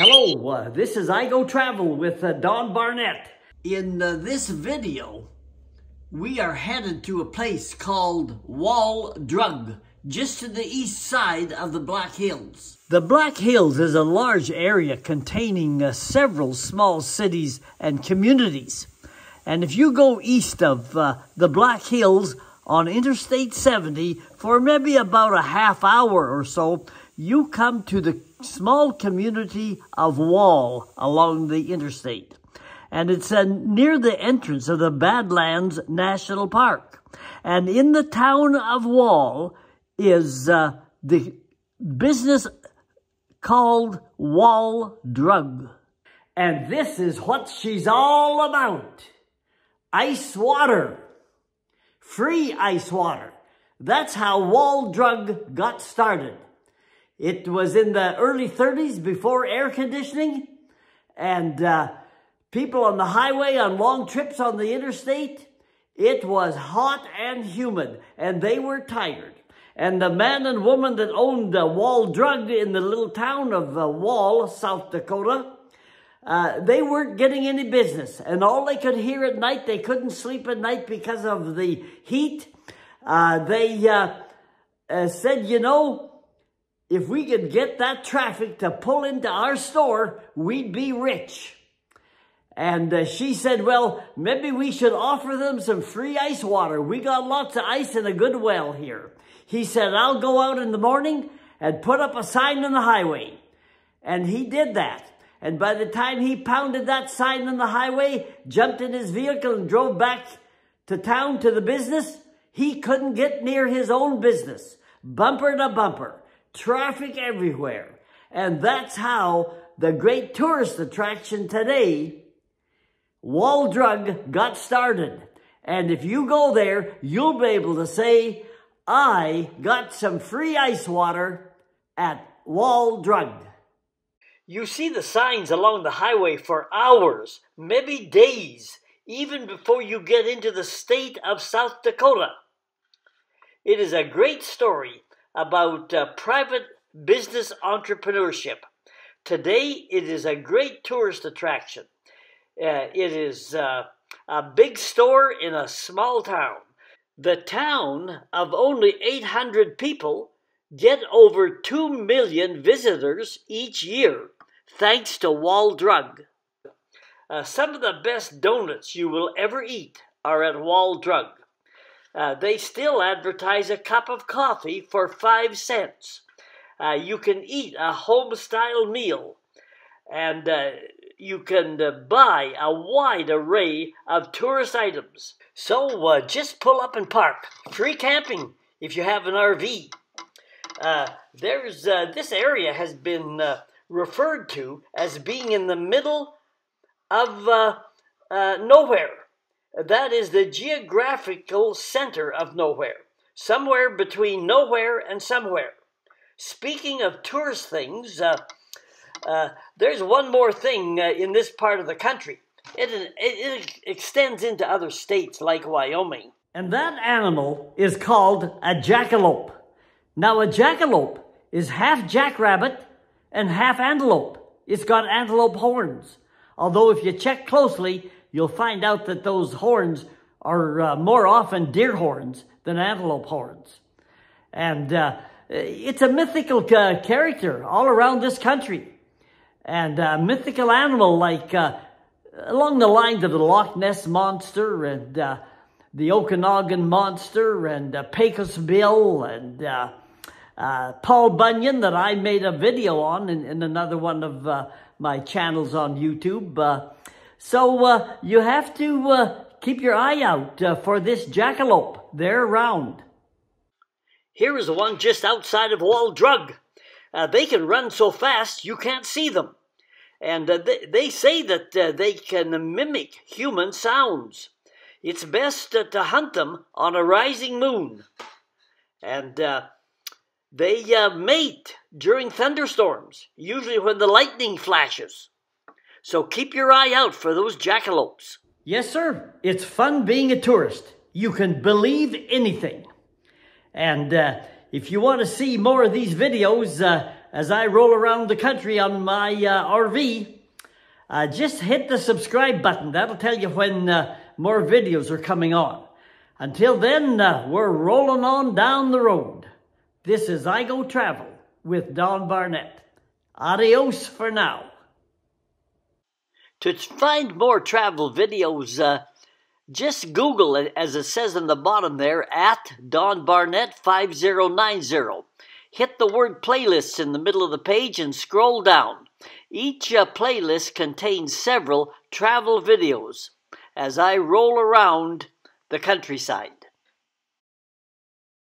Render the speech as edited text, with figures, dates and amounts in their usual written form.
Hello, this is I Go Travel with Don Barnett. In this video, we are headed to a place called Wall Drug, just to the east side of the Black Hills. The Black Hills is a large area containing several small cities and communities. And if you go east of the Black Hills on Interstate 70 for maybe about a half hour or so, you come to the small community of Wall along the interstate. And it's near the entrance of the Badlands National Park. And in the town of Wall is the business called Wall Drug. And this is what she's all about. Ice water. Free ice water. That's how Wall Drug got started. It was in the early 30s before air conditioning, and people on the highway on long trips on the interstate, it was hot and humid, and they were tired. And the man and woman that owned Wall Drug in the little town of Wall, South Dakota, they weren't getting any business. And all they could hear at night, they couldn't sleep at night because of the heat. They said, you know, if we could get that traffic to pull into our store, we'd be rich. And she said, well, maybe we should offer them some free ice water. We got lots of ice in a good well here. He said, I'll go out in the morning and put up a sign on the highway. And he did that. And by the time he pounded that sign on the highway, jumped in his vehicle and drove back to town to the business, he couldn't get near his own business. Bumper to bumper. Traffic everywhere. And that's how the great tourist attraction today, Wall Drug, got started. And if you go there, you'll be able to say, I got some free ice water at Wall Drug. You see the signs along the highway for hours, maybe days, even before you get into the state of South Dakota. It is a great story about private business entrepreneurship. Today, it is a great tourist attraction. It is a big store in a small town. The town of only 800 people get over 2 million visitors each year, thanks to Wall Drug. Some of the best donuts you will ever eat are at Wall Drug. They still advertise a cup of coffee for 5 cents. You can eat a home-style meal, and you can buy a wide array of tourist items. So just pull up and park. Free camping if you have an RV. This area has been referred to as being in the middle of nowhere. That is the geographical center of nowhere, somewhere between nowhere and somewhere. Speaking of tourist things, there's one more thing in this part of the country. It extends into other states like Wyoming. And that animal is called a jackalope. Now, a jackalope is half jackrabbit and half antelope. It's got antelope horns. Although if you check closely, you'll find out that those horns are more often deer horns than antelope horns. And it's a mythical character all around this country. And a mythical animal like along the lines of the Loch Ness Monster and the Okanagan Monster and Pecos Bill and Paul Bunyan that I made a video on in another one of my channels on YouTube. So you have to keep your eye out for this jackalope. They're around. Here is one just outside of Wall Drug. They can run so fast you can't see them. And they say that they can mimic human sounds. It's best to hunt them on a rising moon. And they mate during thunderstorms, usually when the lightning flashes. So keep your eye out for those jackalopes. Yes, sir. It's fun being a tourist. You can believe anything. And if you want to see more of these videos, as I roll around the country on my RV. Just hit the subscribe button. That'll tell you when more videos are coming on. Until then, we're rolling on down the road. This is I Go Travel with Don Barnett. Adios for now. To find more travel videos, just Google it, as it says on the bottom there, at Don Barnett 5090. Hit the word playlists in the middle of the page and scroll down. Each playlist contains several travel videos as I roll around the countryside.